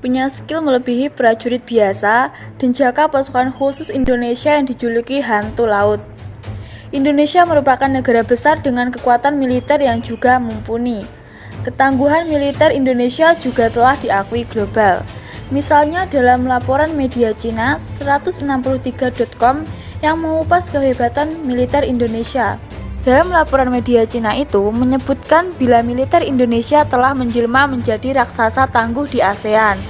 Punya skill melebihi prajurit biasa, Denjaka pasukan khusus Indonesia yang dijuluki hantu laut. Indonesia merupakan negara besar dengan kekuatan militer yang juga mumpuni. Ketangguhan militer Indonesia juga telah diakui global. Misalnya dalam laporan media Cina 163.com yang mengupas kehebatan militer Indonesia. Dalam laporan media Cina itu menyebutkan bila militer Indonesia telah menjelma menjadi raksasa tangguh di ASEAN.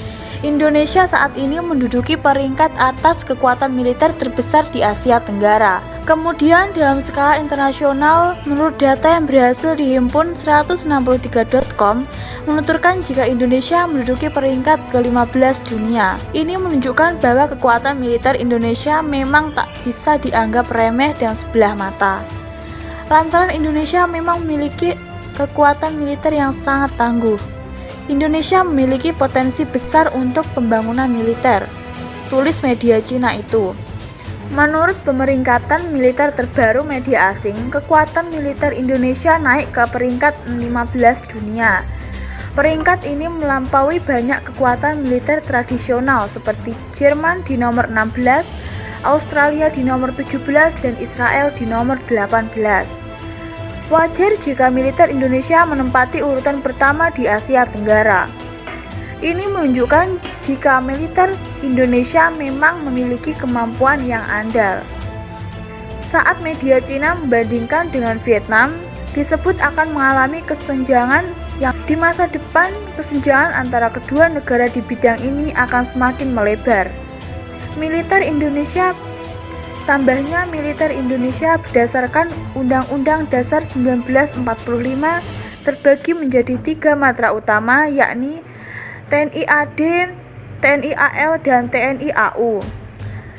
Indonesia saat ini menduduki peringkat atas kekuatan militer terbesar di Asia Tenggara. Kemudian dalam skala internasional, menurut data yang berhasil dihimpun 163.com, menuturkan jika Indonesia menduduki peringkat ke-15 dunia. Ini menunjukkan bahwa kekuatan militer Indonesia memang tak bisa dianggap remeh dan sebelah mata. Lantaran Indonesia memang memiliki kekuatan militer yang sangat tangguh. Indonesia memiliki potensi besar untuk pembangunan militer, tulis media Cina itu. Menurut pemeringkatan militer terbaru media asing, kekuatan militer Indonesia naik ke peringkat 15 dunia. Peringkat ini melampaui banyak kekuatan militer tradisional seperti Jerman di nomor 16, Australia di nomor 17, dan Israel di nomor 18. Wajar jika militer Indonesia menempati urutan pertama di Asia Tenggara. Ini menunjukkan jika militer Indonesia memang memiliki kemampuan yang andal. Saat media Cina membandingkan dengan Vietnam, disebut akan mengalami kesenjangan yang di masa depan kesenjangan antara kedua negara di bidang ini akan semakin melebar. Tambahnya militer Indonesia berdasarkan Undang-Undang Dasar 1945 terbagi menjadi 3 matra utama, yakni TNI AD, TNI AL, dan TNI AU.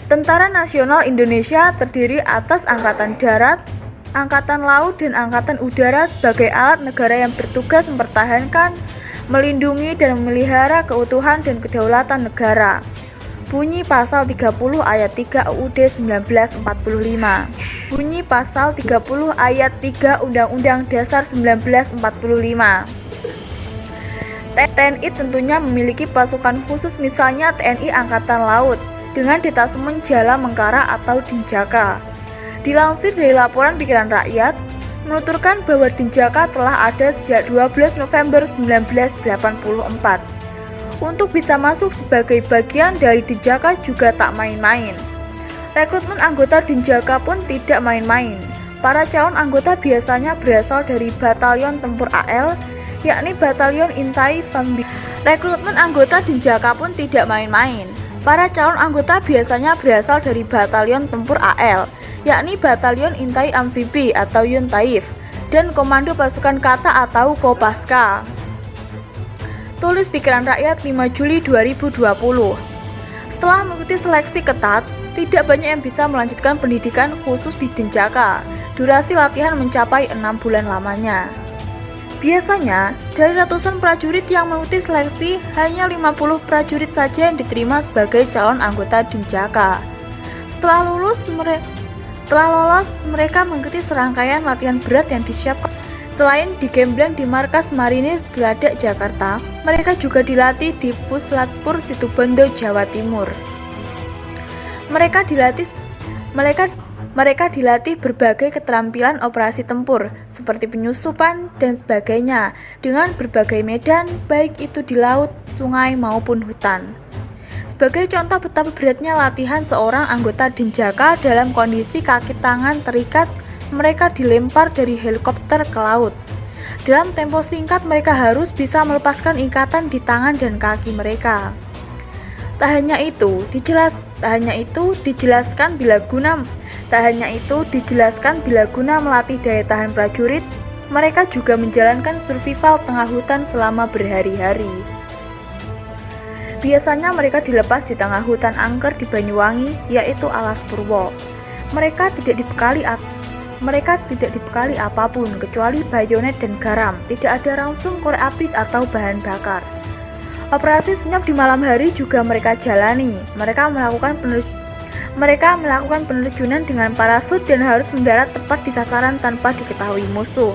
Tentara Nasional Indonesia terdiri atas Angkatan Darat, Angkatan Laut, dan Angkatan Udara sebagai alat negara yang bertugas mempertahankan, melindungi, dan memelihara keutuhan dan kedaulatan negara. Bunyi pasal 30 ayat 3 UUD 1945. Bunyi pasal 30 ayat 3 Undang-Undang Dasar 1945. TNI tentunya memiliki pasukan khusus, misalnya TNI Angkatan Laut dengan detasemen Jala Mengkara atau Denjaka. Dilansir dari laporan Pikiran Rakyat, menuturkan bahwa Denjaka telah ada sejak 12 November 1984. Untuk bisa masuk sebagai bagian dari Denjaka juga tak main-main. Rekrutmen anggota Denjaka pun tidak main-main. Para calon anggota biasanya berasal dari Batalion Tempur AL, yakni Batalion Intai Fambi. Rekrutmen anggota Denjaka pun tidak main-main. Para calon anggota biasanya berasal dari Batalion Tempur AL, yakni Batalion Intai Amfibi atau Yuntaif, dan Komando Pasukan Kata atau Kopaska. Tulis Pikiran Rakyat 5 Juli 2020. Setelah mengikuti seleksi ketat, tidak banyak yang bisa melanjutkan pendidikan khusus di Denjaka. Durasi latihan mencapai 6 bulan lamanya. Biasanya, dari ratusan prajurit yang mengikuti seleksi, hanya 50 prajurit saja yang diterima sebagai calon anggota Denjaka. Setelah lolos, mereka mengikuti serangkaian latihan berat yang disiapkan. Selain digembleng di markas Marinir Deladak Jakarta, mereka juga dilatih di Puslatpur Situbondo, Jawa Timur. Mereka dilatih berbagai keterampilan operasi tempur, seperti penyusupan dan sebagainya, dengan berbagai medan, baik itu di laut, sungai, maupun hutan. Sebagai contoh betapa beratnya latihan seorang anggota Denjaka dalam kondisi kaki tangan terikat, mereka dilempar dari helikopter ke laut. Dalam tempo singkat mereka harus bisa melepaskan ikatan di tangan dan kaki mereka. Tak hanya itu dijelaskan bila guna melatih daya tahan prajurit, mereka juga menjalankan survival tengah hutan selama berhari-hari. Biasanya mereka dilepas di tengah hutan angker di Banyuwangi, yaitu Alas Purwo. Mereka tidak dibekali apapun kecuali bayonet dan garam, tidak ada ransum, korek api atau bahan bakar. Operasi senyap di malam hari juga mereka jalani. Mereka melakukan penerjunan dengan parasut dan harus mendarat tepat di sasaran tanpa diketahui musuh.